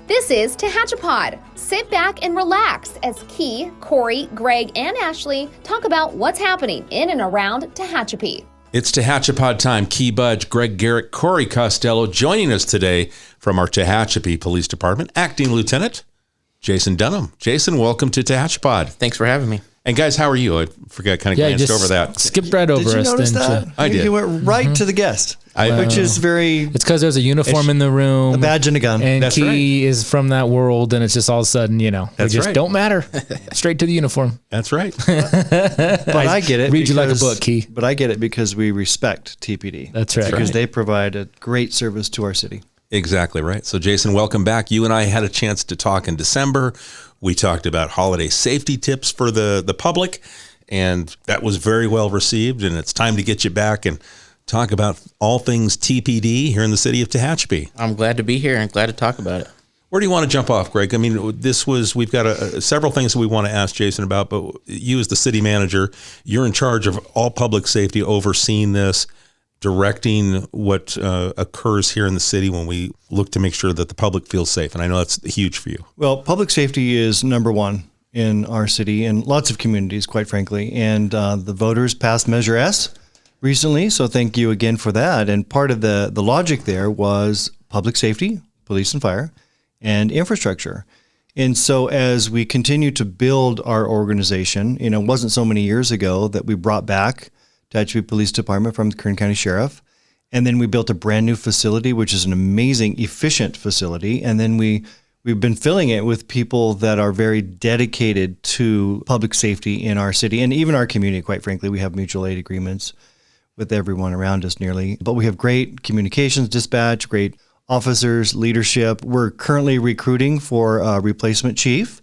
This is Tehachapi. Sit back and relax as Key, Corey, Greg, and Ashley talk about what's happening in and around Tehachapi. It's Tehachapi time. Key Budge, Greg Garrett, Corey Costello joining us today from our Tehachapi Police Department, Acting Lieutenant Jason Dunham. Jason, welcome to Tehachapi. Thanks for having me. And guys, how are you? I forgot, kind of glanced over that. Skipped right over us. Did you notice that? I did. You went right to the guest, which is very... It's because there's a uniform in the room. A badge and a gun. And That's Key is from that world, and it's just all of a sudden, we just right. don't matter. Straight to the uniform. That's right. But I get it. Read you like a book, Key. But I get it because we respect TPD. That's right. Because they provide a great service to our city. Exactly right. So, Jason, welcome back. You and I had a chance to talk in December. We talked about holiday safety tips for the public, and that was very well received. And it's time to get you back and talk about all things TPD here in the city of Tehachapi. I'm glad to be here and glad to talk about it. Where do you want to jump off, Greg? I mean, we've got several things that we want to ask Jason about, but you as the city manager, you're in charge of all public safety, overseeing this, directing what occurs here in the city when we look to make sure that the public feels safe. And I know that's huge for you. Well, public safety is number one in our city and lots of communities, quite frankly. And the voters passed Measure S recently, so thank you again for that. And part of the logic there was public safety, police and fire, and infrastructure. And so as we continue to build our organization, it wasn't so many years ago that we brought back Tehachapi Police Department from the Kern County Sheriff. And then we built a brand new facility, which is an amazing, efficient facility. And then we've been filling it with people that are very dedicated to public safety in our city and even our community, quite frankly. We have mutual aid agreements with everyone around us nearly. But we have great communications dispatch, great officers, leadership. We're currently recruiting for a replacement chief.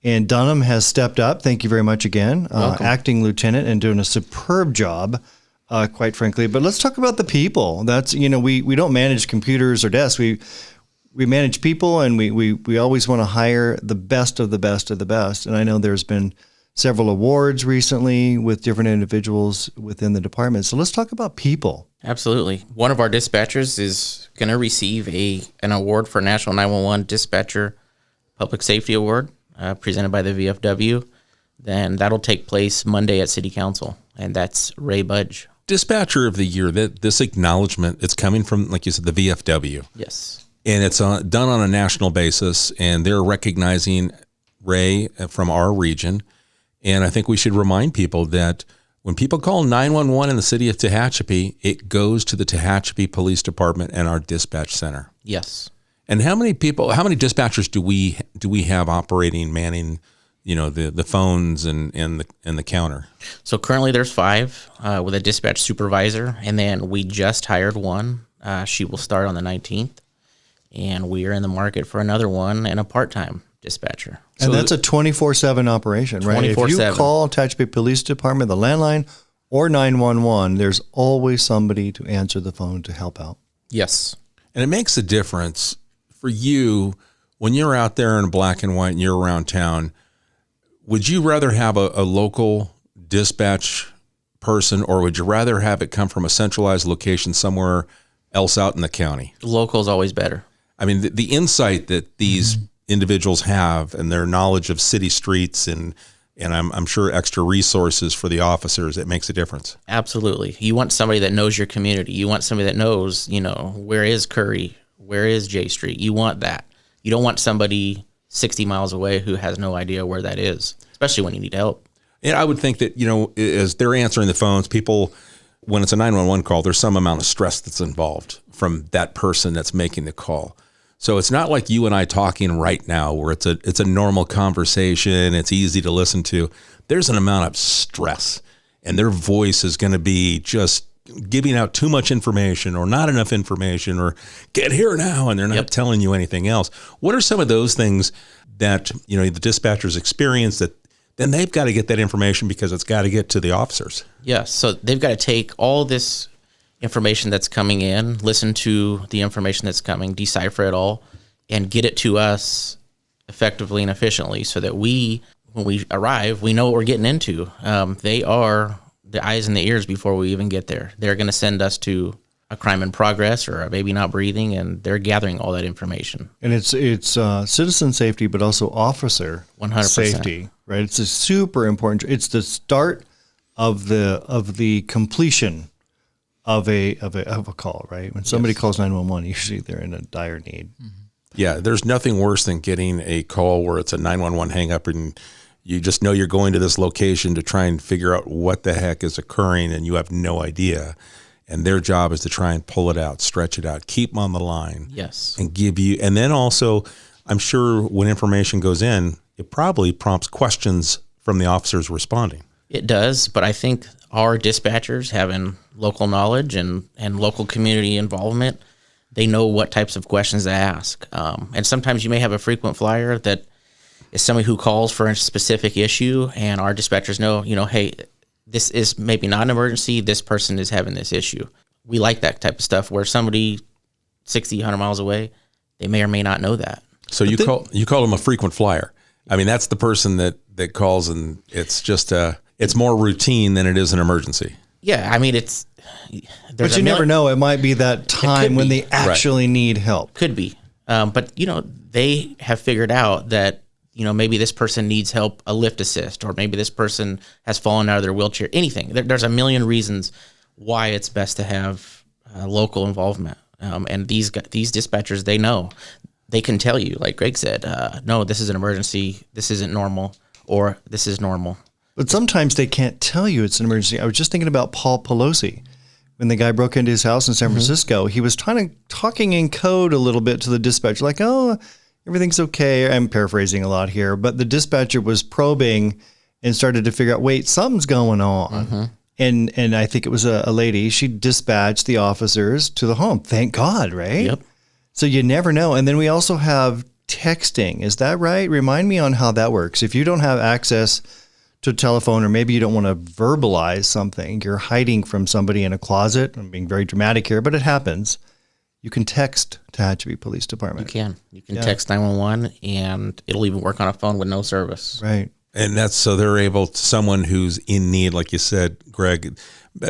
And Dunham has stepped up. Thank you very much again. Acting lieutenant and doing a superb job, quite frankly. But let's talk about the people. That's, we don't manage computers or desks. We manage people, and we always want to hire the best of the best of the best. And I know there's been several awards recently with different individuals within the department. So let's talk about people. Absolutely. One of our dispatchers is going to receive an award for National 911 Dispatcher Public Safety Award. Presented by the VFW, then that'll take place Monday at City Council, and that's Ray Budge. Dispatcher of the Year, this acknowledgement, it's coming from, like you said, the VFW. Yes. And it's done on a national basis, and they're recognizing Ray from our region. And I think we should remind people that when people call 911 in the city of Tehachapi, it goes to the Tehachapi Police Department and our dispatch center. Yes. And how many dispatchers do we have operating, manning, the phones and the counter? So currently there's 5 with a dispatch supervisor, and then we just hired one. She will start on the 19th, and we are in the market for another one and a part-time dispatcher. And that's a 24/7 operation, right? 24/7. If you call Tehachapi Police Department, the landline, or 911, there's always somebody to answer the phone to help out. Yes. And it makes a difference for you when you're out there in black and white and you're around town. Would you rather have a local dispatch person, or would you rather have it come from a centralized location somewhere else out in the county? Local is always better. I mean, the insight that these individuals have and their knowledge of city streets and I'm sure extra resources for the officers, it makes a difference. Absolutely. You want somebody that knows your community. You want somebody that knows, where is Curry? Where is J Street? You want that. You don't want somebody 60 miles away who has no idea where that is, especially when you need help. And I would think that, as they're answering the phones, people, when it's a 911 call, there's some amount of stress that's involved from that person that's making the call. So it's not like you and I talking right now where it's a normal conversation, it's easy to listen to. There's an amount of stress, and their voice is going to be just giving out too much information or not enough information or get here now, and they're not telling you anything else. What are some of those things that, the dispatchers experience that then they've got to get that information because it's got to get to the officers? Yes. So they've got to take all this information that's coming in, listen to the information that's coming, decipher it all, and get it to us effectively and efficiently so that when we arrive, we know what we're getting into. They are the eyes and the ears before we even get there. They're going to send us to a crime in progress or a baby not breathing, and they're gathering all that information. And it's citizen safety, but also officer 100%. safety, right? It's a super important. It's the start of the completion of a call, right? When somebody calls 911, usually they're in a dire need. Yeah, there's nothing worse than getting a call where it's a 911 hang up and you just know you're going to this location to try and figure out what the heck is occurring and you have no idea. And their job is to try and pull it out, stretch it out, keep them on the line. Yes. And give you, and then also, I'm sure when information goes in, it probably prompts questions from the officers responding. It does, but I think our dispatchers, having local knowledge and local community involvement, they know what types of questions to ask. And sometimes you may have a frequent flyer that is somebody who calls for a specific issue, and our dispatchers know, hey, this is maybe not an emergency. This person is having this issue. We like that type of stuff where somebody 60, 100 miles away, they may or may not know that. So you call them a frequent flyer. I mean, that's the person that calls, and it's just it's more routine than it is an emergency. Yeah, I mean, But you never know. It might be that time when they actually need help. Could be. But, they have figured out that, maybe this person needs help, a lift assist, or maybe this person has fallen out of their wheelchair, anything. There's a million reasons why it's best to have local involvement. And these dispatchers, they know. They can tell you, like Greg said, no, this is an emergency, this isn't normal, or this is normal. But sometimes they can't tell you it's an emergency. I was just thinking about Paul Pelosi. When the guy broke into his house in San Francisco, he was talking in code a little bit to the dispatcher, like, oh, everything's okay. I'm paraphrasing a lot here, but the dispatcher was probing and started to figure out, wait, something's going on. And I think it was a lady. She dispatched the officers to the home. Thank God, right? Yep. So you never know. And then we also have texting. Is that right? Remind me on how that works. If you don't have access to a telephone, or maybe you don't want to verbalize something, you're hiding from somebody in a closet. I'm being very dramatic here, but it happens. You can text Tehachapi Police Department. You can text 911, and it'll even work on a phone with no service. Right. And that's so they're able to, someone who's in need, like you said, Greg,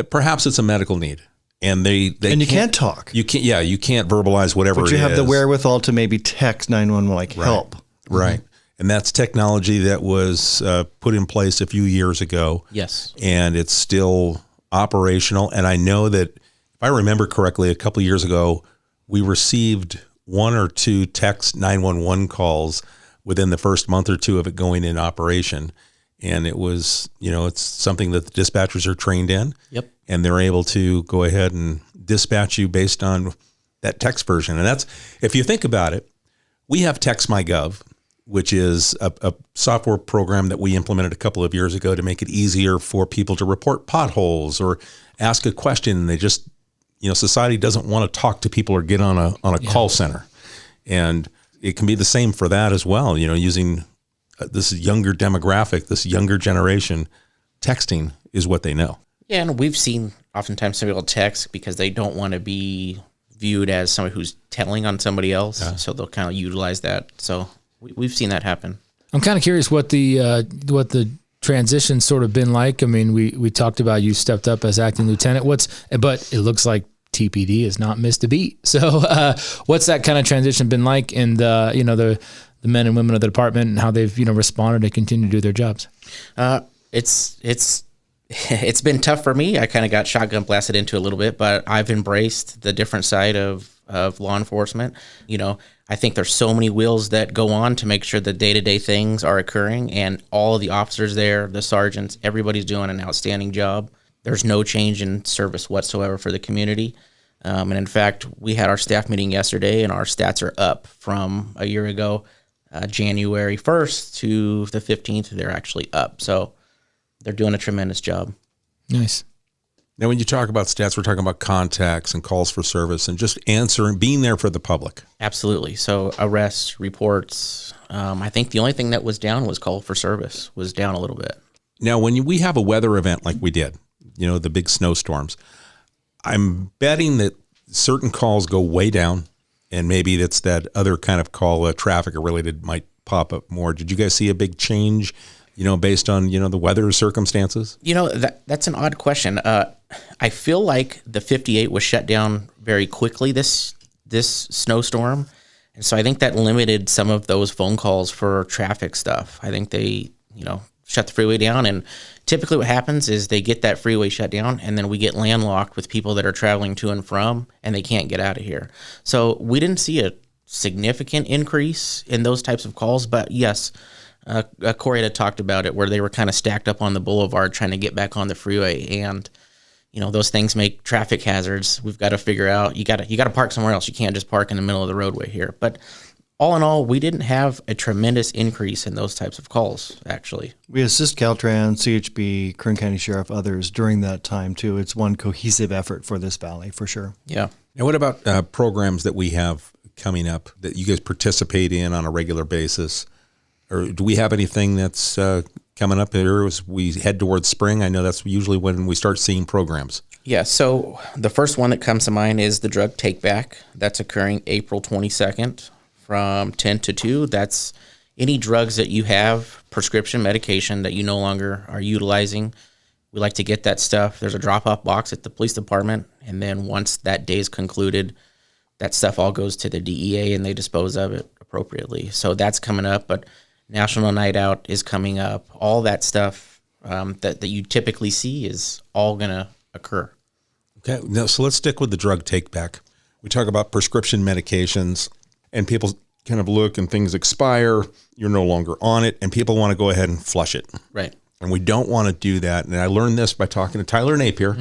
perhaps it's a medical need. And they and you can't talk. You can't verbalize whatever it is. But you have the wherewithal to maybe text 911 like help. Right. And that's technology that was put in place a few years ago. Yes. And it's still operational. And I know that, if I remember correctly, a couple of years ago, we received 1 or 2 text 911 calls within the first month or two of it going in operation. And it was, it's something that the dispatchers are trained in. Yep. And they're able to go ahead and dispatch you based on that text version. And that's, if you think about it, we have TextMyGov, which is a software program that we implemented a couple of years ago to make it easier for people to report potholes or ask a question. And they just, society doesn't want to talk to people or get on a call center. And it can be the same for that as well. Using this younger demographic, this younger generation, texting is what they know. Yeah, and we've seen oftentimes some people text because they don't want to be viewed as somebody who's telling on somebody else. Yeah. So they'll kind of utilize that. So we've seen that happen. I'm kind of curious what the transition's sort of been like. I mean, we talked about you stepped up as acting lieutenant. But it looks like TPD has not missed a beat. So what's that kind of transition been like? And the men and women of the department and how they've responded and continue to do their jobs. It's been tough for me. I kind of got shotgun blasted into a little bit, but I've embraced the different side of law enforcement. I think there's so many wheels that go on to make sure that day-to-day things are occurring, and all of the officers there, the sergeants, everybody's doing an outstanding job. There's no change in service whatsoever for the community. And in fact, we had our staff meeting yesterday, and our stats are up from a year ago, January 1st to the 15th. They're actually up. So they're doing a tremendous job. Nice. Now, when you talk about stats, we're talking about contacts and calls for service and just answering, being there for the public. Absolutely. So arrests, reports. I think the only thing that was down was call for service was down a little bit. Now, when we have a weather event like we did, the big snowstorms, I'm betting that certain calls go way down, and maybe that's that other kind of call, traffic related, might pop up more. Did you guys see a big change, based on, the weather circumstances? That's an odd question. I feel like the 58 was shut down very quickly this snowstorm. And so I think that limited some of those phone calls for traffic stuff. I think they, shut the freeway down. And typically what happens is they get that freeway shut down, and then we get landlocked with people that are traveling to and from, and they can't get out of here. So we didn't see a significant increase in those types of calls. But yes, Corey had talked about it where they were kind of stacked up on the boulevard trying to get back on the freeway. And, those things make traffic hazards. We've got to figure out, you got to park somewhere else. You can't just park in the middle of the roadway here. But all in all, we didn't have a tremendous increase in those types of calls, actually. We assist Caltrans, CHB, Kern County Sheriff, others during that time, too. It's one cohesive effort for this valley, for sure. Yeah. And what about programs that we have coming up that you guys participate in on a regular basis? Or do we have anything that's coming up here as we head towards spring? I know that's usually when we start seeing programs. Yeah, so the first one that comes to mind is the drug take back. That's occurring April 22nd from 10 to 2. That's any drugs that you have, prescription medication that you no longer are utilizing. We like to get that stuff. There's a drop-off box at the police department, and then once that day is concluded, that stuff all goes to the DEA, and they dispose of it appropriately. So that's coming up, but National Night Out is coming up. All that stuff that you typically see is all going to occur. Okay, now, so let's stick with the drug take back. We talk about prescription medications, and people kind of look and things expire. You're no longer on it, and people want to go ahead and flush it. Right. And we don't want to do that. And I learned this by talking to Tyler Napier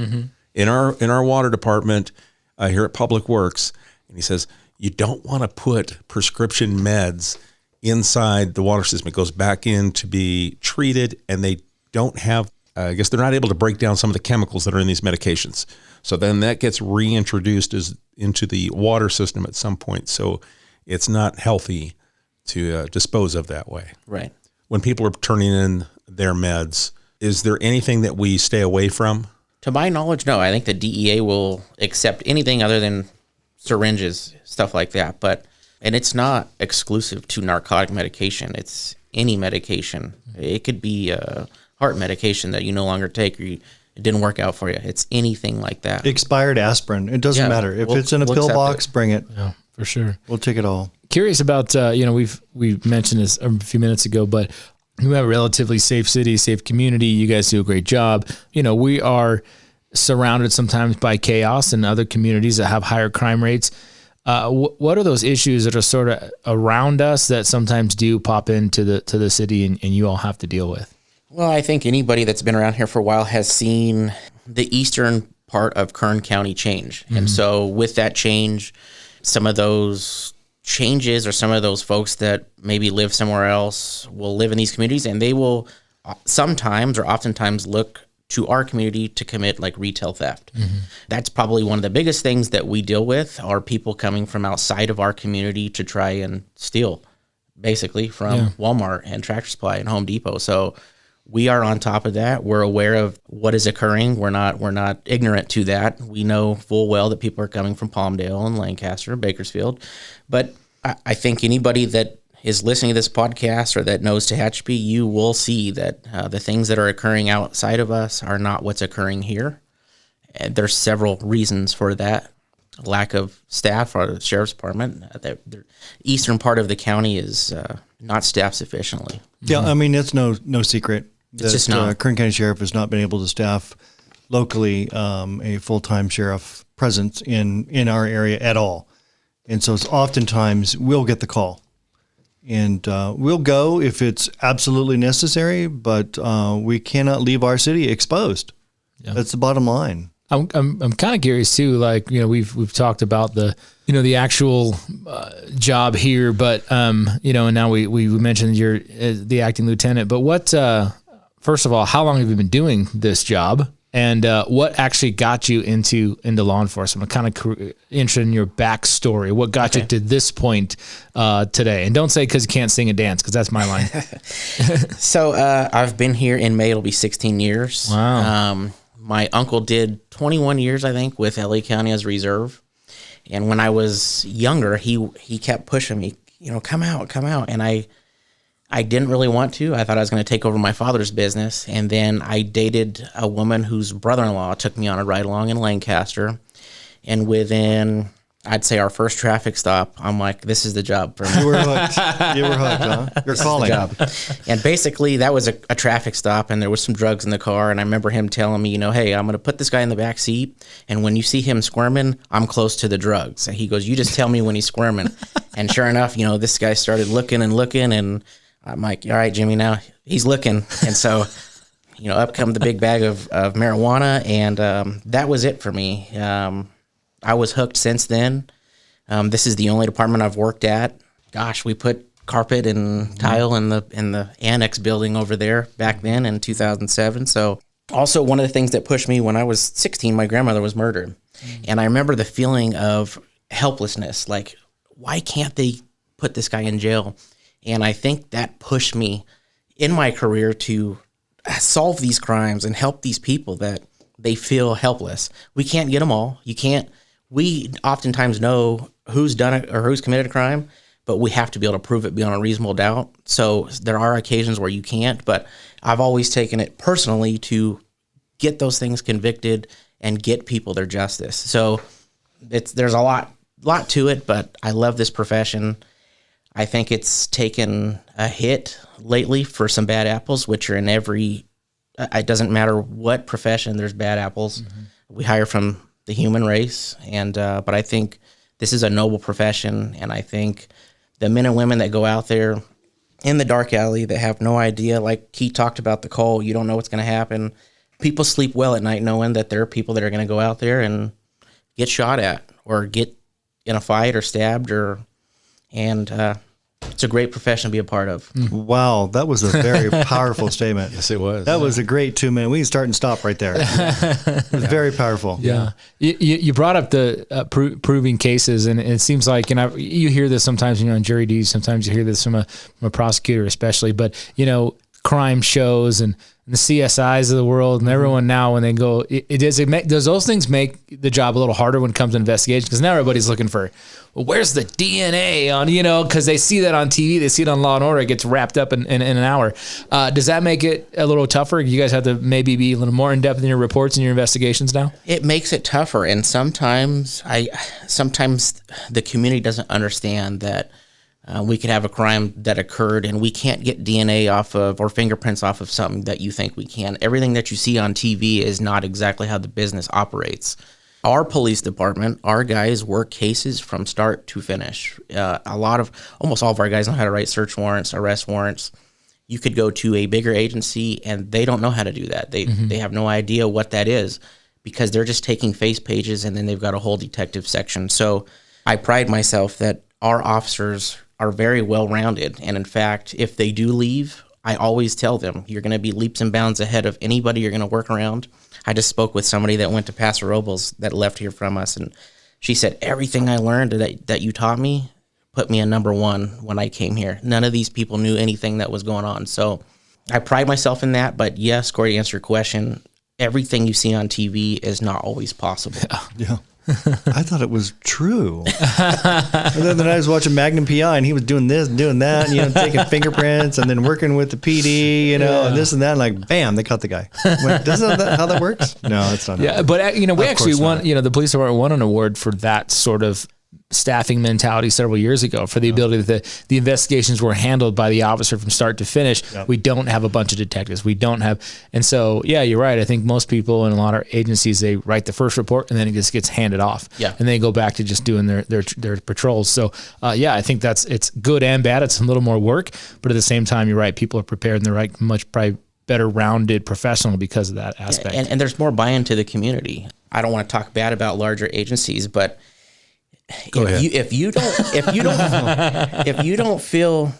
in our water department here at Public Works. And he says, you don't want to put prescription meds inside the water system. It goes back in to be treated, and they don't have, I guess they're not able to break down some of the chemicals that are in these medications. So then that gets reintroduced into the water system at some point. So it's not healthy to dispose of that way. Right. When people are turning in their meds, is there anything that we stay away from? To my knowledge, no. I think the DEA will accept anything other than syringes, stuff like that. And it's not exclusive to narcotic medication. It's any medication. It could be a heart medication that you no longer take, or it didn't work out for you. It's anything like that. Expired aspirin. It doesn't matter. If it's in a pill box, bring it. Yeah, for sure. We'll take it all. Curious about, we mentioned this a few minutes ago, but we have a relatively safe city, safe community. You guys do a great job. We are surrounded sometimes by chaos in other communities that have higher crime rates. What are those issues that are sort of around us that sometimes do pop into the city and you all have to deal with? Well, I think anybody that's been around here for a while has seen the eastern part of Kern County change. Mm-hmm. And so with that change, some of those changes or some of those folks that maybe live somewhere else will live in these communities, and they will sometimes or oftentimes look to our community to commit like retail theft. Mm-hmm. That's probably one of the biggest things that we deal with are people coming from outside of our community to try and steal basically from Walmart and Tractor Supply and Home Depot. So we are on top of that. We're aware of what is occurring. We're not ignorant to that. We know full well that people are coming from Palmdale and Lancaster, Bakersfield. But I think anybody that is listening to this podcast or that knows Tehachapi, you will see that the things that are occurring outside of us are not what's occurring here. And there's several reasons for that. Lack of staff for the sheriff's department. The eastern part of the county is not staffed sufficiently. Yeah, I mean, it's no secret that it's just not. Kern County Sheriff has not been able to staff locally a full-time sheriff presence in our area at all. And so it's oftentimes we'll get the call. And we'll go if it's absolutely necessary, but we cannot leave our city exposed. Yeah. That's the bottom line. I'm kind of curious too. Like, we've talked about the actual job here, but and now we mentioned you're the acting lieutenant. But what first of all, how long have you been doing this job, and what actually got you into law enforcement? I'm kind of interested in your backstory. What got you to this point today? And don't say because you can't sing and dance, because that's my line. So I've been here in May. It'll be 16 years. Wow. My uncle did 21 years, I think, with LA County as reserve. And when I was younger, he kept pushing me, come out. And I I didn't really want to. I thought I was going to take over my father's business. And then I dated a woman whose brother-in-law took me on a ride along in Lancaster. And within, I'd say, our first traffic stop, I'm like, this is the job for me. You were hooked. You were hooked, huh? You're calling. And basically, that was a traffic stop, and there was some drugs in the car. And I remember him telling me, hey, I'm going to put this guy in the back seat, and when you see him squirming, I'm close to the drugs. And he goes, you just tell me when he's squirming. And sure enough, this guy started looking, and I'm like, all right, Jimmy, now he's looking. And so, up come the big bag of marijuana, and that was it for me. I was hooked since then. This is the only department I've worked at. Gosh, we put carpet and tile in the annex building over there back then in 2007. So also one of the things that pushed me, when I was 16, my grandmother was murdered. And I remember the feeling of helplessness. Like, why can't they put this guy in jail? And I think that pushed me in my career to solve these crimes and help these people that they feel helpless. We can't get them all. We oftentimes know who's done it or who's committed a crime, but we have to be able to prove it beyond a reasonable doubt. So there are occasions where you can't, but I've always taken it personally to get those things convicted and get people their justice. So there's a lot to it, but I love this profession. I think it's taken a hit lately for some bad apples, which are in every, it doesn't matter what profession, there's bad apples. Mm-hmm. We hire from the human race, and but I think this is a noble profession, and I think the men and women that go out there in the dark alley that have no idea, like Keith talked about the call, you don't know what's going to happen. People sleep well at night knowing that there are people that are going to go out there and get shot at or get in a fight or stabbed, and it's a great profession to be a part of. Wow, that was a very powerful statement. Yes, it was. That was a great 2 minutes. We can start and stop right there. It was very powerful. Yeah. You brought up the proving cases, and it seems like, and you hear this sometimes on jury duty, sometimes you hear this from a prosecutor especially, but, crime shows and the CSIs of the world and everyone now, when they go, does those things make the job a little harder when it comes to investigation? Because now everybody's looking for, well, where's the DNA on, because they see that on TV, they see it on Law and Order, it gets wrapped up in an hour. Does that make it a little tougher? You guys have to maybe be a little more in depth in your reports and your investigations now? It makes it tougher, and sometimes the community doesn't understand that we could have a crime that occurred and we can't get DNA off of or fingerprints off of something that you think we can. Everything that you see on TV is not exactly how the business operates. Our police department, our guys work cases from start to finish. Almost all of our guys know how to write search warrants, arrest warrants. You could go to a bigger agency and they don't know how to do that. They have no idea what that is because they're just taking face pages and then they've got a whole detective section. So I pride myself that our officers are very well-rounded. And in fact, if they do leave, I always tell them, you're going to be leaps and bounds ahead of anybody you're going to work around. I just spoke with somebody that went to Paso Robles that left here from us, and she said, everything I learned that you taught me put me in number one when I came here. None of these people knew anything that was going on. So I pride myself in that. But yes, Corey, to answer your question, everything you see on TV is not always possible. Yeah. I thought it was true. And then I was watching Magnum PI, and he was doing this and doing that, taking fingerprints and then working with the PD, and this and that. And like, bam, they caught the guy. Like, isn't that how that works? No, it's not. Yeah, but we actually won. The police department won an award for that sort of staffing mentality several years ago, for the ability that the investigations were handled by the officer from start to finish. Yep. We don't have a bunch of detectives. We don't have, and so yeah, you're right. I think most people in a lot of agencies, they write the first report and then it just gets handed off. Yeah, and they go back to just doing their patrols. So yeah, I think it's good and bad. It's a little more work, but at the same time, you're right. People are prepared and they're like much probably better rounded professional because of that aspect. And there's more buy-in to the community. I don't want to talk bad about larger agencies, but if you don't feel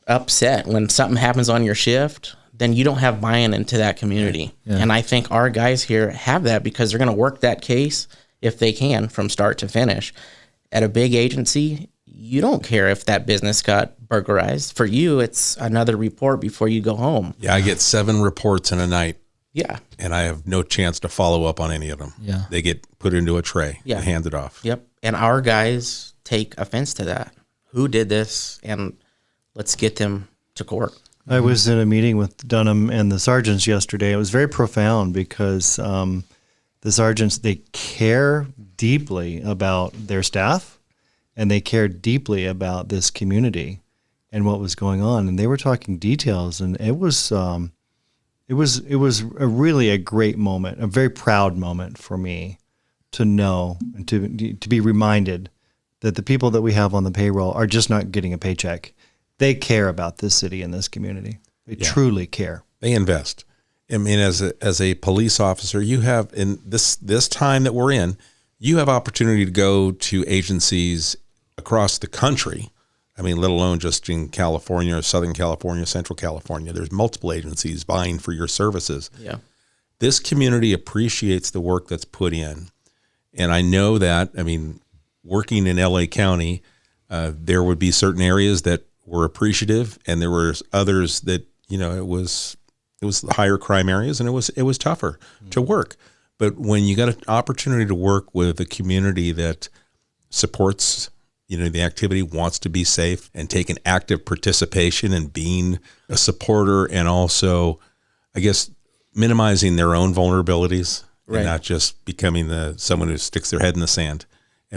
upset when something happens on your shift, then you don't have buy-in into that community. Yeah. And I think our guys here have that because they're going to work that case if they can from start to finish. At a big agency, you don't care if that business got burglarized. For you, it's another report before you go home. Yeah, I get 7 reports in a night. Yeah. And I have no chance to follow up on any of them. Yeah. They get put into a tray and handed off. Yep. And our guys take offense to that. Who did this? And let's get them to court. I was in a meeting with Dunham and the sergeants yesterday. It was very profound because the sergeants, they care deeply about their staff, and they care deeply about this community and what was going on. And they were talking details, and it was really a great moment, a very proud moment for me to know and to be reminded that the people that we have on the payroll are just not getting a paycheck. They care about this city and this community. They truly care. They invest. I mean, as a police officer, you have, in this time that we're in, you have opportunity to go to agencies across the country. I mean, let alone just in California, Southern California, Central California. There's multiple agencies vying for your services. Yeah. This community appreciates the work that's put in. And I know that, I mean, working in LA County, there would be certain areas that were appreciative, and there were others that, it was higher crime areas, and it was tougher to work. But when you got an opportunity to work with a community that supports, the activity, wants to be safe, and take an active participation in being a supporter, and also, I guess, minimizing their own vulnerabilities, right, and not just becoming someone who sticks their head in the sand,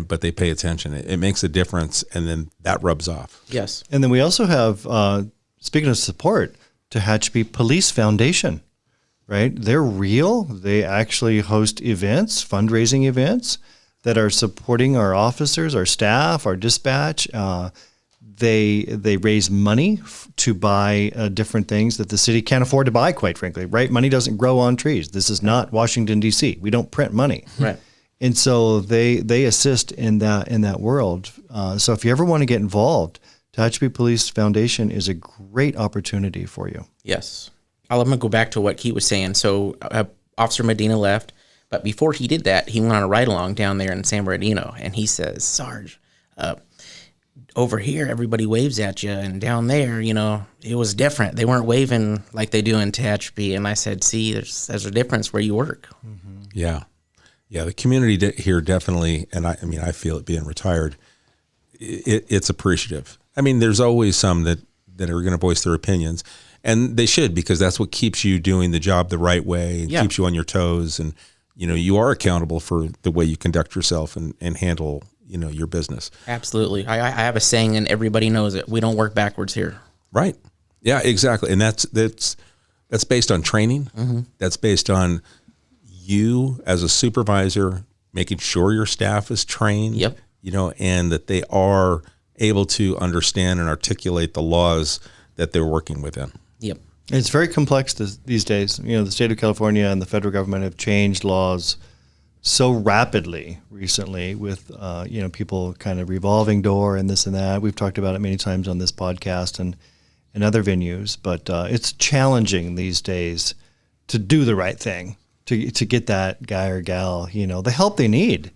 but they pay attention. It makes a difference, and then that rubs off. Yes. And then we also have, speaking of support, Tehachapi Police Foundation, right? They're real. They actually host events, fundraising events that are supporting our officers, our staff, our dispatch. They raise money to buy different things that the city can't afford to buy, quite frankly, right? Money doesn't grow on trees. This is not Washington, D.C. We don't print money. Right. And so they assist in that world. So if you ever want to get involved, Tehachapi Police Foundation is a great opportunity for you. Yes. I'm going to go back to what Keith was saying. So Officer Medina left, but before he did that, he went on a ride-along down there in San Bernardino, and he says, Sarge, over here, everybody waves at you, and down there, it was different. They weren't waving like they do in Tehachapi. And I said, see, there's a difference where you work. Mm-hmm. Yeah. Yeah, the community here definitely, and I I feel it being retired, it's appreciative. I mean, there's always some that are going to voice their opinions, and they should, because that's what keeps you doing the job the right way, and keeps you on your toes, and you are accountable for the way you conduct yourself and handle your business. Absolutely. I have a saying, and everybody knows it. We don't work backwards here. Right. Yeah, exactly. And that's based on training. Mm-hmm. That's based on you as a supervisor making sure your staff is trained. Yep. And that they are able to understand and articulate the laws that they're working within. Yep. It's very complex these days. The state of California and the federal government have changed laws so rapidly recently with, people kind of revolving door and this and that. We've talked about it many times on this podcast and other venues, but it's challenging these days to do the right thing, to get that guy or gal, the help they need.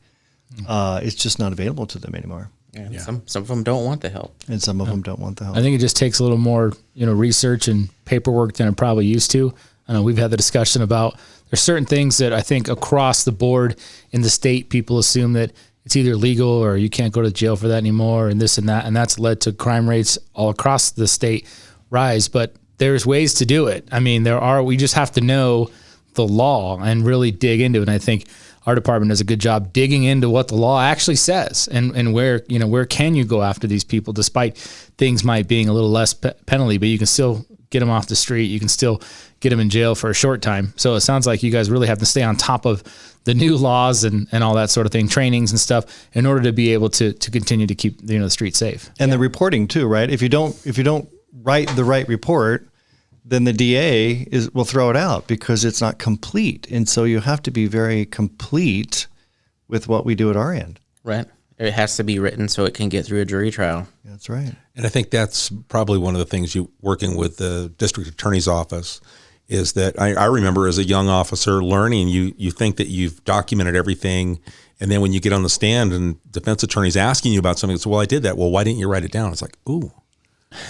It's just not available to them anymore. Yeah. Some of them don't want the help. And some of them don't want the help. I think it just takes a little more, research and paperwork than it probably used to. I know we've had the discussion about there's certain things that I think across the board in the state, people assume that it's either legal or you can't go to jail for that anymore and this and that. And that's led to crime rates all across the state rise. But there's ways to do it. I mean, we just have to know the law and really dig into it. And I think our department does a good job digging into what the law actually says and where can you go after these people, despite things might being a little less penalty, but you can still get them off the street. You can still get them in jail for a short time. So it sounds like you guys really have to stay on top of the new laws and all that sort of thing, trainings and stuff, in order to be able to continue to keep the street safe. And the reporting too, right? If you don't write the right report, then the DA will throw it out because it's not complete. And so you have to be very complete with what we do at our end. Right. It has to be written so it can get through a jury trial. That's right. And I think that's probably one of the things you working with the district attorney's office is that I remember as a young officer learning, you think that you've documented everything. And then when you get on the stand and defense attorney's asking you about something, it's, well, I did that. Well, why didn't you write it down? It's like, ooh,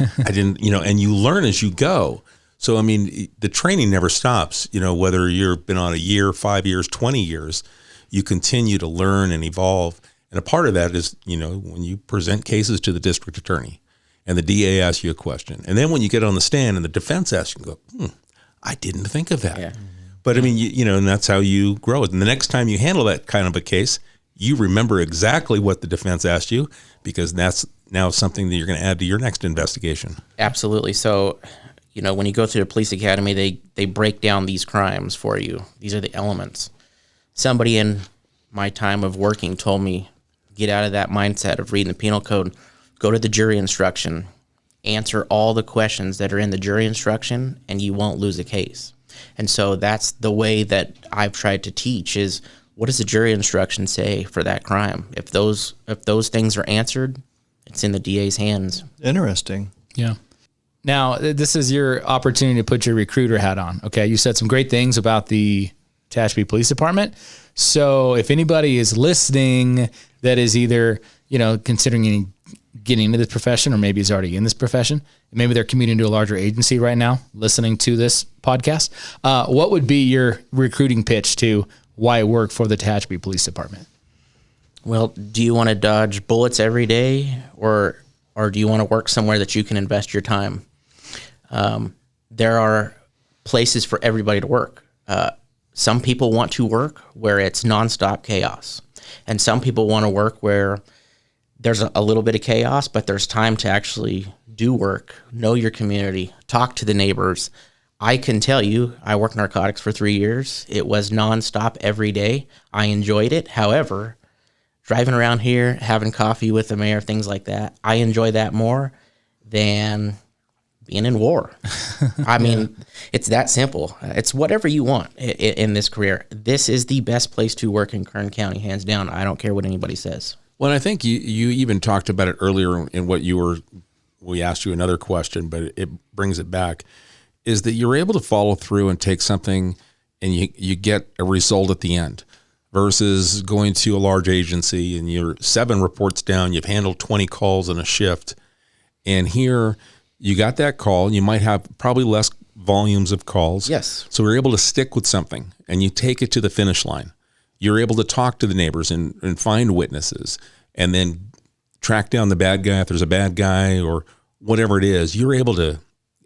I didn't, and you learn as you go. So, I mean, the training never stops, whether you've been on a year, 5 years, 20 years, you continue to learn and evolve. And a part of that is, when you present cases to the district attorney and the DA asks you a question. And then when you get on the stand and the defense asks you, go, I didn't think of that. Yeah. But I mean, you know, and that's how you grow it. And the next time you handle that kind of a case, you remember exactly what the defense asked you, because that's now something that you're going to add to your next investigation. Absolutely. So, you know, when you go through the police academy, they break down these crimes for you. These are the elements. Somebody in my time of working told me, get out of that mindset of reading the penal code, go to the jury instruction, answer all the questions that are in the jury instruction, and you won't lose a case. And so that's the way that I've tried to teach is, what does the jury instruction say for that crime? If those things are answered, it's in the DA's hands. Interesting. Yeah. Now, this is your opportunity to put your recruiter hat on. Okay. You said some great things about the Tehachapi Police Department. So if anybody is listening that is either, you know, considering getting into this profession, or maybe is already in this profession, maybe they're commuting to a larger agency right now, listening to this podcast, what would be your recruiting pitch to why work for the Tehachapi Police Department? Well, do you want to dodge bullets every day, or do you want to work somewhere that you can invest your time? There are places for everybody to work. Some people want to work where it's nonstop chaos, and some people want to work where there's a little bit of chaos, but there's time to actually do work, know your community, talk to the neighbors. I can tell you, I worked narcotics for 3 years. It was nonstop every day. I enjoyed it. However, driving around here, having coffee with the mayor, things like that, I enjoy that more than being in war. I mean, it's that simple. It's whatever you want in this career. This is the best place to work in Kern County, hands down. I don't care what anybody says. Well, I think you even talked about it earlier in what we asked you another question, but it brings it back, is that you're able to follow through and take something and you get a result at the end, versus going to a large agency and you're 7 reports down, you've handled 20 calls in a shift. And here you got that call, and you might have probably less volumes of calls. Yes. So we're able to stick with something and you take it to the finish line. You're able to talk to the neighbors and find witnesses, and then track down the bad guy if there's a bad guy or whatever it is. You're able to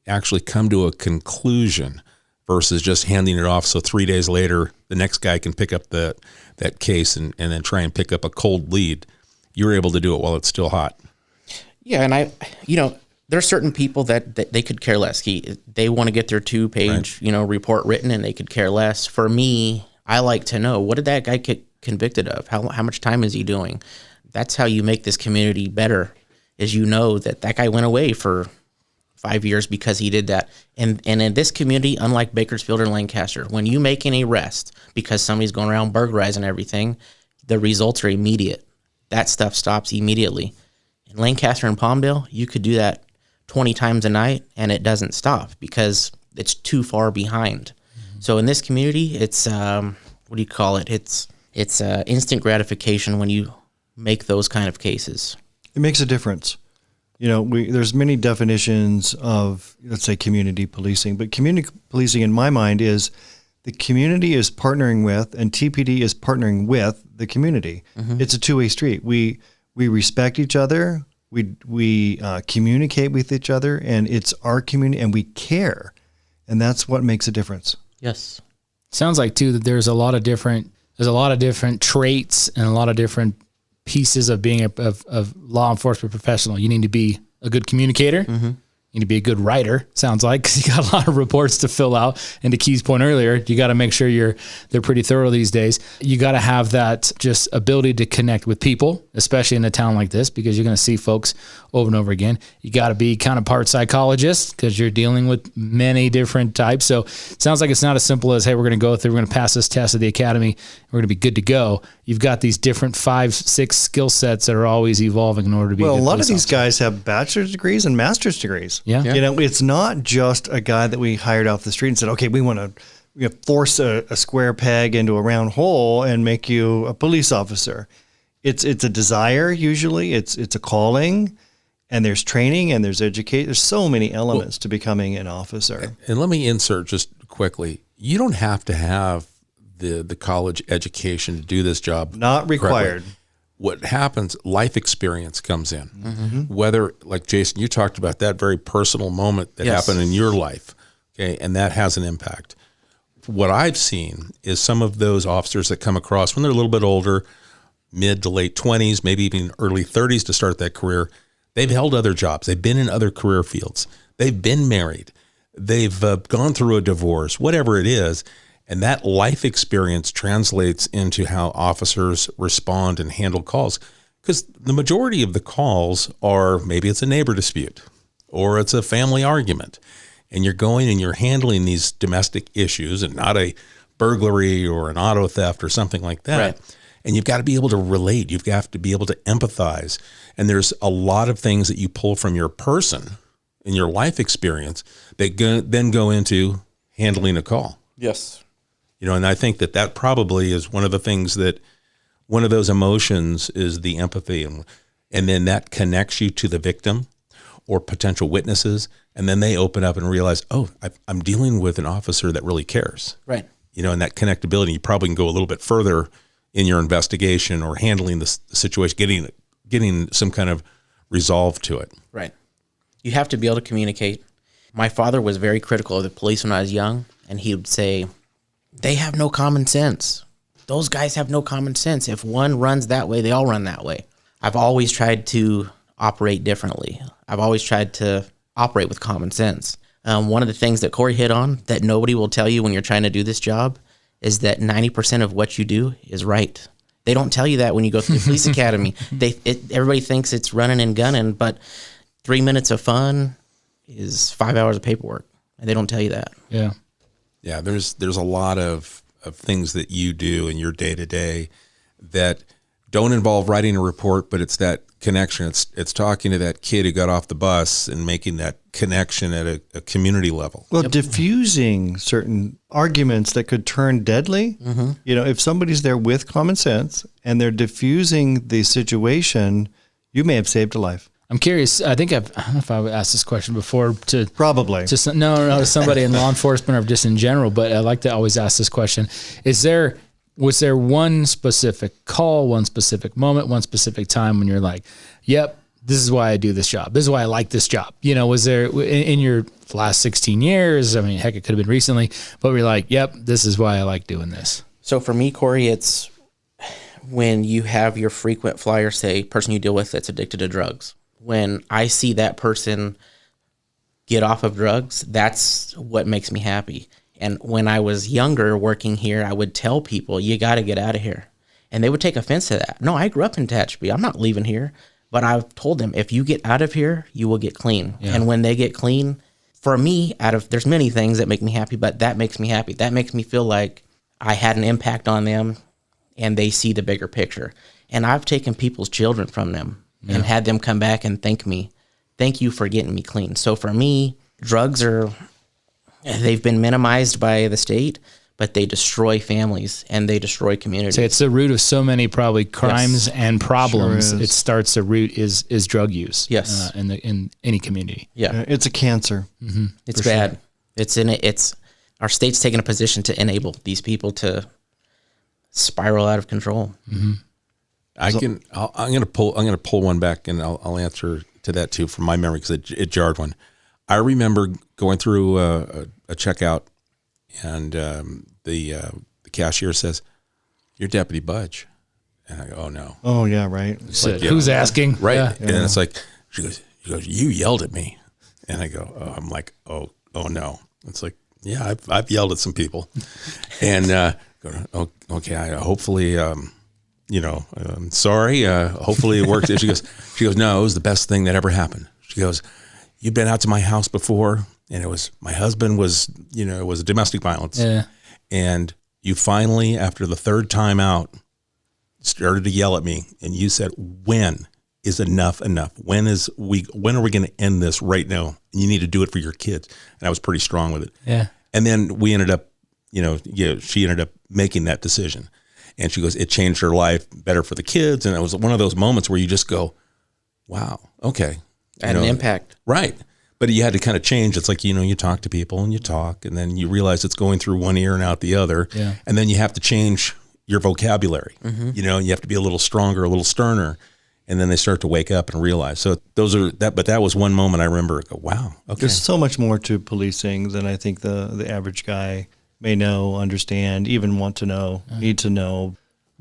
actually come to a conclusion versus just handing it off. So 3 days later, the next guy can pick up that case and then try and pick up a cold lead. You're able to do it while it's still hot. Yeah, and there's certain people that they could care less. They want to get their 2-page, Right. Report written, and they could care less. For me, I like to know, what did that guy get convicted of? How much time is he doing? That's how you make this community better, is that guy went away for 5 years because he did that. And in this community, unlike Bakersfield or Lancaster, when you make an arrest because somebody's going around burglarizing everything, the results are immediate. That stuff stops immediately. In Lancaster and Palmdale, you could do that 20 times a night and it doesn't stop because it's too far behind. So in this community, it's It's instant gratification when you make those kind of cases. It makes a difference. There's many definitions of, let's say, community policing, but community policing in my mind is the community is partnering with, and TPD is partnering with the community. Mm-hmm. It's a two-way street. We respect each other. We communicate with each other, and it's our community, and we care, and that's what makes a difference. Yes. Sounds like too that there's a lot of different traits and a lot of different pieces of being a law enforcement professional. You need to be a good communicator. Mm-hmm. You need to be a good writer, sounds like, because you got a lot of reports to fill out. And to Key's point earlier, you got to make sure they're pretty thorough these days. You got to have that just ability to connect with people, especially in a town like this, because you're going to see folks over and over again. You got to be kind of part psychologist because you're dealing with many different types. So it sounds like it's not as simple as, hey, we're going to pass this test at the academy, we're going to be good to go. You've got these different 5-6 skill sets that are always evolving in order to be well, a good a lot of these officer. guys have bachelor's degrees and master's degrees. Yeah. It's not just a guy that we hired off the street and said, okay, we want to force a square peg into a round hole and make you a police officer. It's a desire, usually. It's a calling, and there's training and there's education. There's so many elements to becoming an officer. And let me insert just quickly. You don't have to have the college education to do this job. Not required. Correctly. what happens, life experience comes in. Whether, like Jason, you talked about that very personal moment that Yes. happened in your life, okay, and that has an impact. What I've seen is some of those officers that come across when they're a little bit older, mid to late 20s, maybe even early 30s to start that career, they've held other jobs. They've been in other career fields. They've been married. They've gone through a divorce, whatever it is. And that life experience translates into how officers respond and handle calls. Because the majority of the calls are, maybe it's a neighbor dispute or it's a family argument. And you're going and you're handling these domestic issues and not a burglary or an auto theft or something like that. Right. And you've got to be able to relate. You've got to be able to empathize. And there's a lot of things that you pull from your person in your life experience that then go into handling a call. Yes. You know, and I think that probably is one of the things that, one of those emotions is the empathy. And then that connects you to the victim or potential witnesses. And then they open up and realize, oh, I'm dealing with an officer that really cares. Right. You know, and that connectability, you probably can go a little bit further in your investigation or handling the situation, getting some kind of resolve to it. Right. You have to be able to communicate. My father was very critical of the police when I was young, and he would say, they have no common sense. Those guys have no common sense. If one runs that way, they all run that way. I've always tried to operate differently. I've always tried to operate with common sense. One of the things that Corey hit on that nobody will tell you when you're trying to do this job is that 90% of what you do is right. They don't tell you that when you go through the police academy. Everybody thinks it's running and gunning, but 3 minutes of fun is 5 hours of paperwork, and they don't tell you that. Yeah. Yeah, there's a lot of things that you do in your day-to-day that don't involve writing a report, but it's that connection. It's talking to that kid who got off the bus and making that connection at a community level. Well, diffusing certain arguments that could turn deadly. You know, if somebody's there with common sense and they're diffusing the situation, you may have saved a life. I'm curious. I don't know if I've asked this question before to Probably. to somebody in law enforcement or just in general, but I like to always ask this question. Was there one specific call, one specific moment, one specific time when you're like, yep, this is why I do this job. This is why I like this job. You know, was there in your last 16 years, I mean, heck, it could have been recently, but we're like, yep, this is why I like doing this. So for me, Corey, it's when you have your frequent flyer say, person you deal with that's addicted to drugs. When I see that person get off of drugs, that's what makes me happy. And when I was younger working here, I would tell people, you got to get out of here. And they would take offense to that. No, I grew up in Tehachapi. I'm not leaving here. But I've told them, if you get out of here, you will get clean. Yeah. And when they get clean, for me, there's many things that make me happy, but that makes me happy. That makes me feel like I had an impact on them and they see the bigger picture. And I've taken people's children from them and had them come back and thank me. Thank you for getting me clean. So for me, drugs they've been minimized by the state, but they destroy families and they destroy communities. So it's the root of so many probably crimes and problems. Sure is. It starts, the root is drug use. Yes. In any community. Yeah. It's a cancer. It's bad. Sure. It's our state's taking a position to enable these people to spiral out of control. I'm going to pull one back, and I'll answer to that too from my memory because it jarred one. I remember going through a checkout, and the cashier says, "You're Deputy Budge," and I go, "Oh no." Oh yeah, right. So who's asking? Right, Yeah. and it's like she goes, "You yelled at me," and I go, "Oh," I'm like, "Oh no." It's like, yeah, I've yelled at some people, and go, okay, hopefully. I'm sorry. Hopefully it worked. She goes, no, it was the best thing that ever happened. She goes, you've been out to my house before, and my husband was, it was domestic violence. Yeah. And you finally, after the third time out, started to yell at me, and you said, when is enough? When are we going to end this right now? And you need to do it for your kids. And I was pretty strong with it. Yeah. And then we ended up, she ended up making that decision. And she goes, it changed her life, better for the kids. And it was one of those moments where you just go, wow, okay. Had an impact. Right. But you had to kind of change. It's like, you talk to people and you talk, and then you realize it's going through one ear and out the other. Yeah. And then you have to change your vocabulary. You know, and you have to be a little stronger, a little sterner. And then they start to wake up and realize. So those are that. But that was one moment I remember. I go, wow. Okay. There's so much more to policing than I think the average guy may know, understand, even want to know, need to know.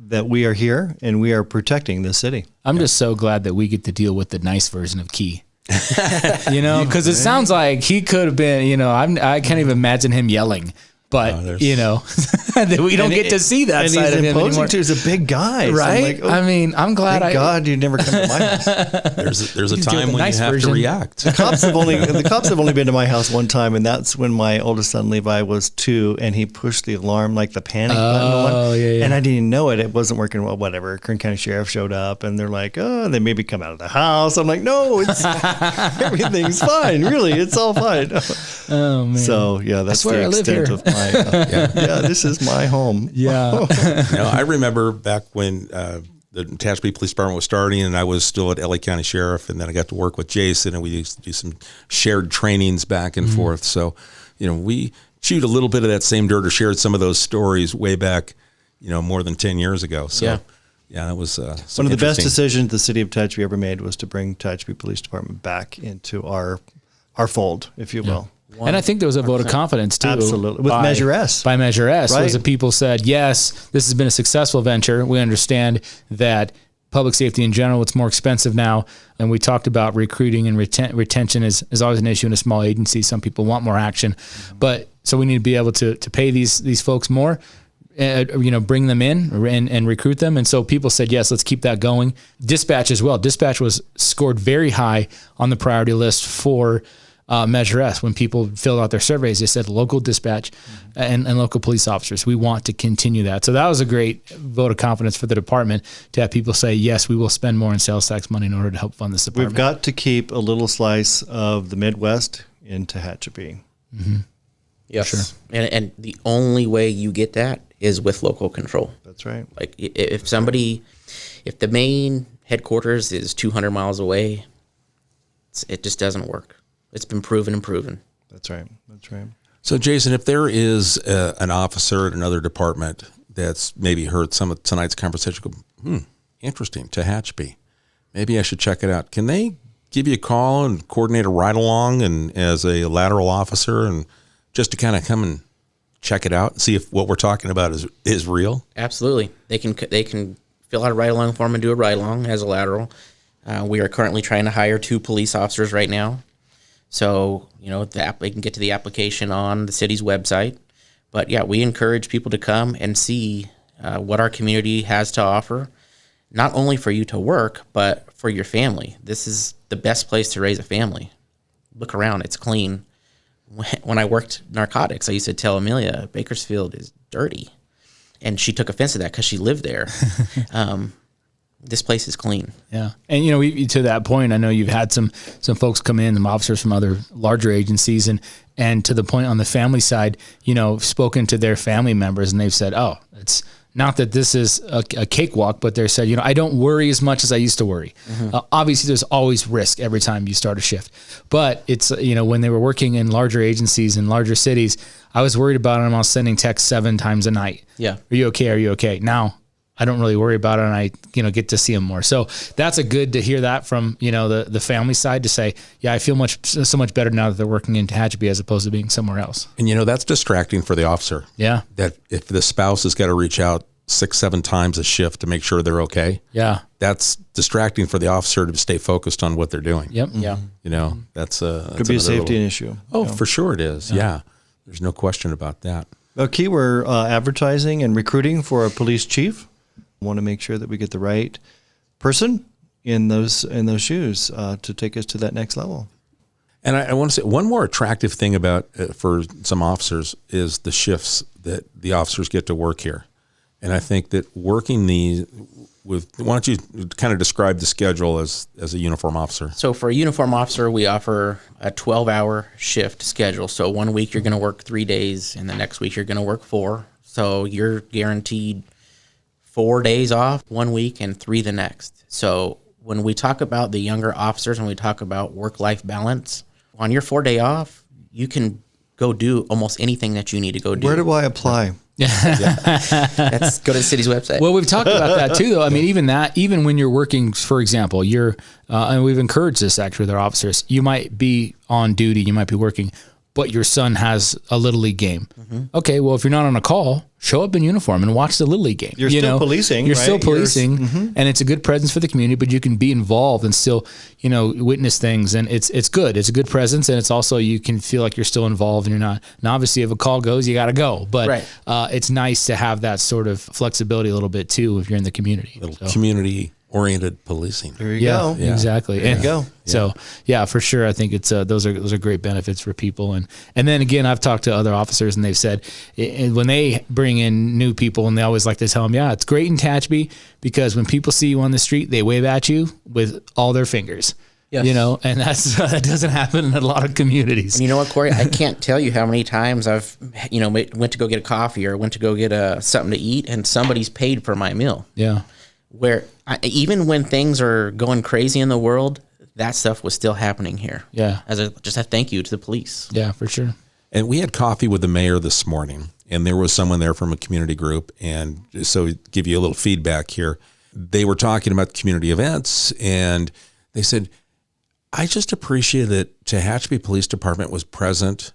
That we are here and we are protecting the city. I'm just so glad that we get to deal with the nice version of Key. You know, because it sounds like he could have been. You know, I can't even imagine him yelling. But you know, we don't get to see that side of him anymore. And he's a big guy, right? So I'm like, I mean, I'm glad. Thank God you never come to my house. There's a time when you have to react. The cops have only been to my house one time, and that's when my oldest son Levi was 2, and he pushed the alarm, like the panic button. Oh, yeah. And I didn't even know it. It wasn't working well. Whatever. Kern County Sheriff showed up, and they're like, "Oh, they maybe come out of the house." I'm like, "No, it's everything's fine. Really, it's all fine." Oh man. So yeah, that's the extent of my. Yeah, this is my home. Yeah. I remember back when the Tehachapi Police Department was starting, and I was still at LA County Sheriff, and then I got to work with Jason, and we used to do some shared trainings back and forth. So, you know, we chewed a little bit of that same dirt or shared some of those stories way back, you know, more than 10 years ago. So, yeah, that was one of the best decisions the city of Tehachapi ever made was to bring Tehachapi Police Department back into our fold, if you will. And I think there was a vote of confidence too. Absolutely. With Measure S. By Measure S, Right. was that people said, yes, this has been a successful venture. We understand that public safety in general, it's more expensive now. And we talked about recruiting and retention is always an issue in a small agency. Some people want more action. But so we need to be able to pay these folks more, you know, bring them in and recruit them. And so people said, yes, let's keep that going. Dispatch as well. Dispatch was scored very high on the priority list for Measure S. When people filled out their surveys, they said local dispatch and local police officers. We want to continue that. So that was a great vote of confidence for the department to have people say, yes, we will spend more in sales tax money in order to help fund this department. We've got to keep a little slice of the Midwest in Tehachapi. Yes. Sure. And the only way you get that is with local control. That's right. Like if the main headquarters is 200 miles away, it just doesn't work. It's been proven and proven. That's right. That's right. So, Jason, if there is an officer at another department that's maybe heard some of tonight's conversation, go, interesting, Tehachapi, maybe I should check it out. Can they give you a call and coordinate a ride along and as a lateral officer and just to kind of come and check it out and see if what we're talking about is real? Absolutely. They can fill out a ride along form and do a ride along as a lateral. We are currently trying to hire 2 police officers right now. So, you know, they can get to the application on the city's website. But, yeah, we encourage people to come and see what our community has to offer, not only for you to work, but for your family. This is the best place to raise a family. Look around. It's clean. When I worked narcotics, I used to tell Amelia, Bakersfield is dirty. And she took offense to that because she lived there. This place is clean. Yeah. And, you know, to that point, I know you've had some folks come in, some officers from other larger agencies, and to the point on the family side, you know, spoken to their family members, and they've said, oh, it's not that this is a cakewalk, but they said, you know, I don't worry as much as I used to worry. Obviously, there's always risk every time you start a shift. But it's, you know, when they were working in larger agencies in larger cities, I was worried about them. I was sending texts 7 times a night. Yeah. Are you okay? Are you okay? Now, I don't really worry about it, and I, you know, get to see them more. So that's a good to hear that from, you know, the family side to say, yeah, I feel so much better now that they're working in Tehachapi as opposed to being somewhere else. And, you know, that's distracting for the officer. Yeah. That if the spouse has got to reach out 6-7 times a shift to make sure they're okay. Yeah. That's distracting for the officer to stay focused on what they're doing. Yep. Yeah. You know, that's Could be a safety issue. Oh, for sure it is. Yeah. There's no question about that. Okay, we're advertising and recruiting for a police chief. Want to make sure that we get the right person in those shoes to take us to that next level. And I want to say one more attractive thing about for some officers is the shifts that the officers get to work here. And I think that working why don't you kind of describe the schedule as a uniform officer? So for a uniform officer, we offer a 12-hour shift schedule. So 1 week you're going to work 3 days, and the next week you're going to work 4. So you're guaranteed 4 days off 1 week and 3 the next. So when we talk about the younger officers and we talk about work-life balance, on your 4 day off, you can go do almost anything that you need to go do. Where do I apply? Let's go to the city's website. Well, we've talked about that too, though. I mean, even when you're working, for example, and we've encouraged this actually with our officers, you might be on duty, you might be working, but your son has a Little League game. Okay, well, if you're not on a call, show up in uniform and watch the Little League game. You're still policing, You're right? still policing, and it's a good presence for the community, but you can be involved and still, witness things, and it's good. It's a good presence, and it's also, you can feel like you're still involved and you're not. And obviously, if a call goes, you got to go. But Right. It's nice to have that sort of flexibility a little bit too if you're in the community. Little community-oriented policing. There you go. Exactly. There you go. So yeah, for sure. I think it's those are great benefits for people. And then again, I've talked to other officers and they've said when they bring in new people, and they always like to tell them, yeah, it's great in Tehachapi because when people see you on the street, they wave at you with all their fingers. Yes. And that doesn't happen in a lot of communities. And you know what, Corey? I can't tell you how many times I've, went to go get a coffee or went to go get something to eat, and somebody's paid for my meal. Yeah. Where even when things are going crazy in the world, that stuff was still happening here. Yeah. As just a thank you to the police. Yeah, for sure. And we had coffee with the mayor this morning, and there was someone there from a community group. And so give you a little feedback here. They were talking about community events, and they said, I just appreciate that Tehachapi Police Department was present.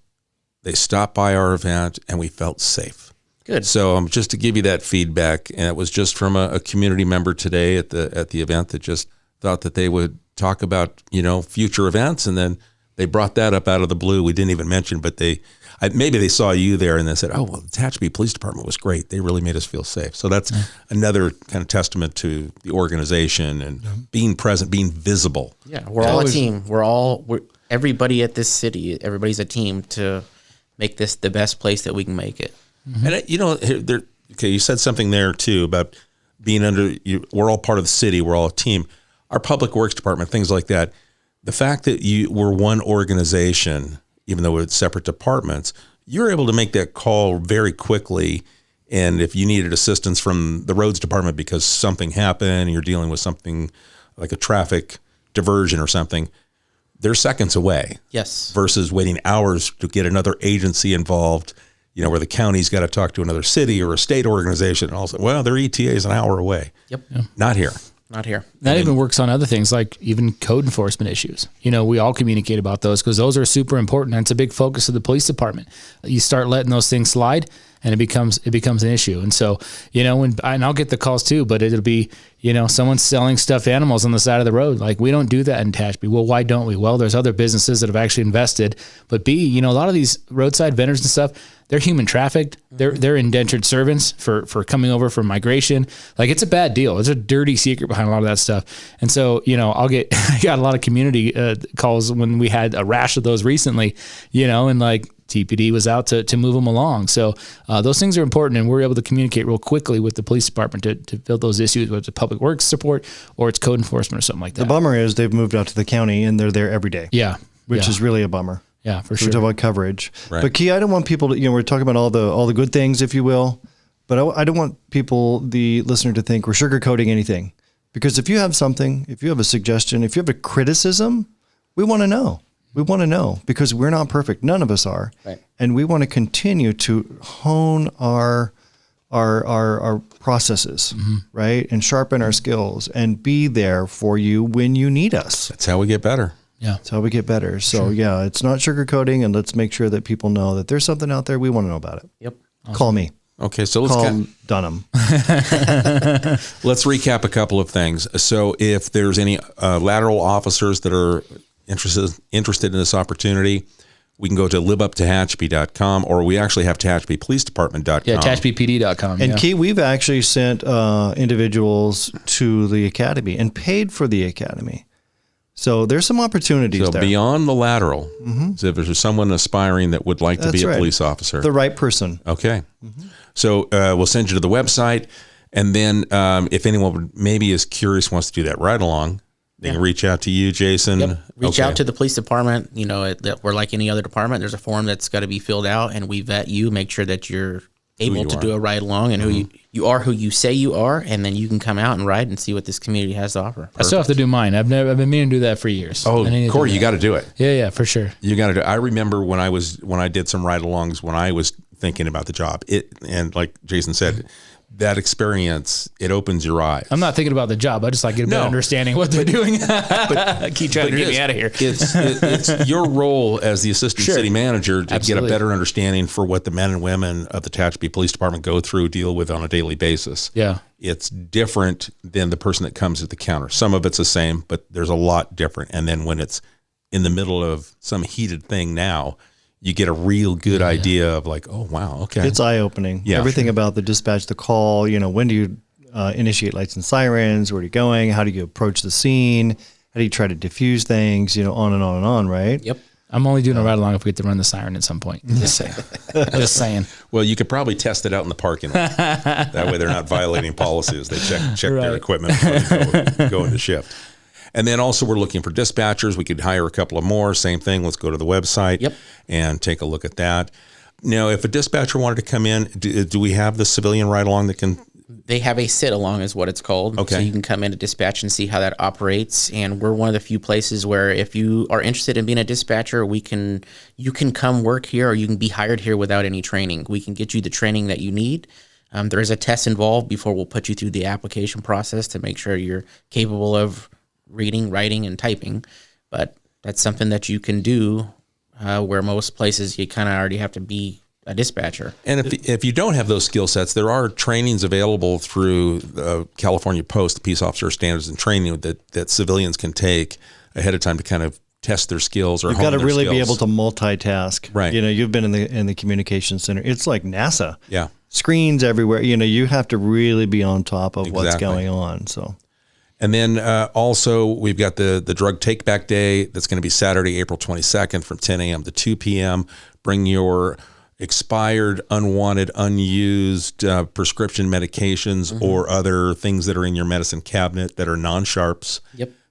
They stopped by our event, and we felt safe. Good. So just to give you that feedback, and it was just from a community member today at the event that just thought that they would talk about future events, and then they brought that up out of the blue. We didn't even mention, but maybe they saw you there and they said, "Oh, well, the Tehachapi Police Department was great. They really made us feel safe." So that's another kind of testament to the organization and being present, being visible. Yeah, we're all a team. We're everybody at this city. Everybody's a team to make this the best place that we can make it. And you said something there too about being we're all part of the city. We're all a team. Our public works department, things like that. The fact that we're one organization, even though it's separate departments, you're able to make that call very quickly. And if you needed assistance from the roads department because something happened and you're dealing with something like a traffic diversion or something, they're seconds away. Yes. Versus waiting hours to get another agency involved, where the county's got to talk to another city or a state organization. And also, well, their ETA is an hour away. Yep. Not here. Not here. That even works on other things like even code enforcement issues. We all communicate about those because those are super important. And it's a big focus of the police department. You start letting those things slide and it becomes an issue. And so, and I'll get the calls too, but it'll be, someone's selling stuffed animals on the side of the road. Like, we don't do that in Tehachapi. Well, why don't we? Well, there's other businesses that have actually invested, but B, a lot of these roadside vendors and stuff, they're human trafficked. They're indentured servants for coming over for migration. Like, it's a bad deal. There's a dirty secret behind a lot of that stuff. And so, I got a lot of community calls when we had a rash of those recently, and like TPD was out to move them along. So those things are important, and we're able to communicate real quickly with the police department to fill those issues, whether it's public works support or it's code enforcement or something like that. The bummer is they've moved out to the county and they're there every day. Yeah. Which is really a bummer. Yeah, for We're sure. talking about coverage. Right. But Key, I don't want people to, we're talking about all the good things, if you will, but I don't want the listener to think we're sugarcoating anything. Because if you have something, if you have a suggestion, if you have a criticism, we want to know. We want to know because we're not perfect. None of us are. Right. And we want to continue to hone our processes, right? And sharpen our skills and be there for you when you need us. That's how we get better. Yeah. That's how we get better. So yeah, it's not sugarcoating, and let's make sure that people know that there's something out there. We want to know about it. Yep. Call me. Okay, so Call Dunham. let's recap a couple of things. So if there's any lateral officers that are interested in this opportunity, we can go to liveuptehachapi.com, or we actually have TehachapiPoliceDepartment.com. Yeah, TehachapiPD.com. And Key, we've actually sent individuals to the academy and paid for the academy. So there's some opportunities So there. beyond the lateral, so if there's someone aspiring that would like to That's be a right. police officer. The right person. Okay. So we'll send you to the website. And then if anyone maybe is curious, wants to do that ride along, they can reach out to you, Jason. Yep. Reach Okay. out to the police department. We're like any other department. There's a form that's got to be filled out, and we vet you, make sure that you're able you to are. do a ride along and who you are, who you say you are, and then you can come out and ride and see what this community has to offer. I still have to do mine. I've been meaning to do that for years. Oh, I need to Corey, do you that. got to do it. Yeah, for sure. You got to do. I remember when I did some ride-alongs when I was thinking about the job. And like Jason said, that experience, it opens your eyes. I'm not thinking about the job. I just like get a better understanding what they're doing. Keep trying to get me out of here. It's your role as the assistant city manager to Absolutely. get a better understanding for what the men and women of the Tehachapi Police Department go through, deal with on a daily basis. Yeah. It's different than the person that comes at the counter. Some of it's the same, but there's a lot different. And then when it's in the middle of some heated thing now, you get a real good idea of like, oh, wow, okay. It's eye-opening. Yeah, Everything about the dispatch, the call, when do you initiate lights and sirens? Where are you going? How do you approach the scene? How do you try to diffuse things? On and on and on, right? Yep. I'm only doing a ride along if we get to run the siren at some point. Just saying. Just saying. Well, you could probably test it out in the parking lot. That way they're not violating policies. They check their equipment before they go into shift. And then also we're looking for dispatchers. We could hire a couple of more. Same thing. Let's go to the website and take a look at that. Now, if a dispatcher wanted to come in, do we have the civilian ride-along that can... They have a sit-along is what it's called. Okay. So you can come into dispatch and see how that operates. And we're one of the few places where if you are interested in being a dispatcher, you can come work here or you can be hired here without any training. We can get you the training that you need. There is a test involved before we'll put you through the application process to make sure you're capable of reading, writing, and typing, but that's something that you can do where most places you kind of already have to be a dispatcher. And if you don't have those skill sets, there are trainings available through the California Post, the Peace Officer Standards and Training that civilians can take ahead of time to kind of test their skills or You've got to really be skills. able to multitask. Right. You've been in the communication center. It's like NASA. Yeah. Screens everywhere. You have to really be on top of what's Exactly. going on. So. And then also we've got the drug take back day. That's going to be Saturday, April 22nd from 10 a.m. to 2 p.m. Bring your expired, unwanted, unused prescription medications or other things that are in your medicine cabinet that are non-sharps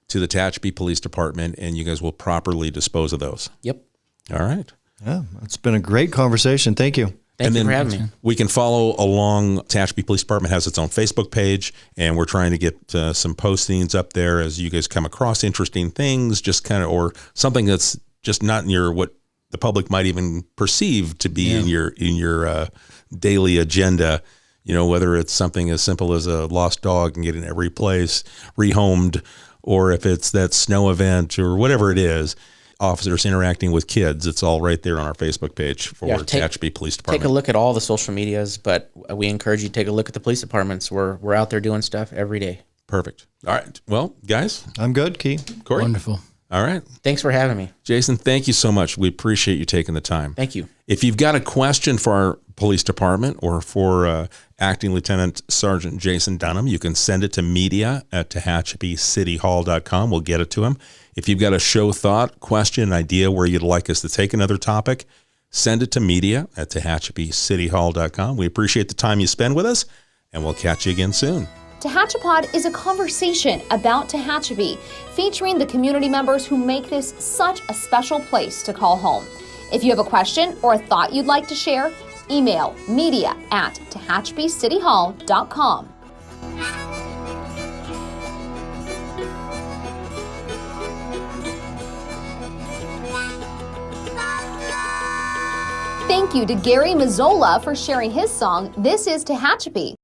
to the Tehachapi Police Department, and you guys will properly dispose of those. Yep. All right. Yeah, it's been a great conversation. Thank you. Thank you for having me. We can follow along. Tehachapi Police Department has its own Facebook page, and we're trying to get some postings up there as you guys come across interesting things, just kind of, or something that's just not in your, what the public might even perceive to be in your daily agenda. Whether it's something as simple as a lost dog and getting it replaced, rehomed, or if it's that snow event or whatever it is. Officers interacting with kids. It's all right there on our Facebook page for Tehachapi Police Department. Take a look at all the social medias, but we encourage you to take a look at the police departments. We're out there doing stuff every day. Perfect. All right. Well, guys. I'm good, Key. Corey. Wonderful. All right. Thanks for having me. Jason, thank you so much. We appreciate you taking the time. Thank you. If you've got a question for our police department or for Acting Lieutenant Sergeant Jason Dunham, you can send it to media@tehachapicityhall.com. We'll get it to him. If you've got a show thought, question, idea where you'd like us to take another topic, send it to media@tehachapicityhall.com. We appreciate the time you spend with us, and we'll catch you again soon. Tehachapod is a conversation about Tehachapi, featuring the community members who make this such a special place to call home. If you have a question or a thought you'd like to share, email media@tehachapicityhall.com. Thank you to Gary Mazzola for sharing his song, This is Tehachapi.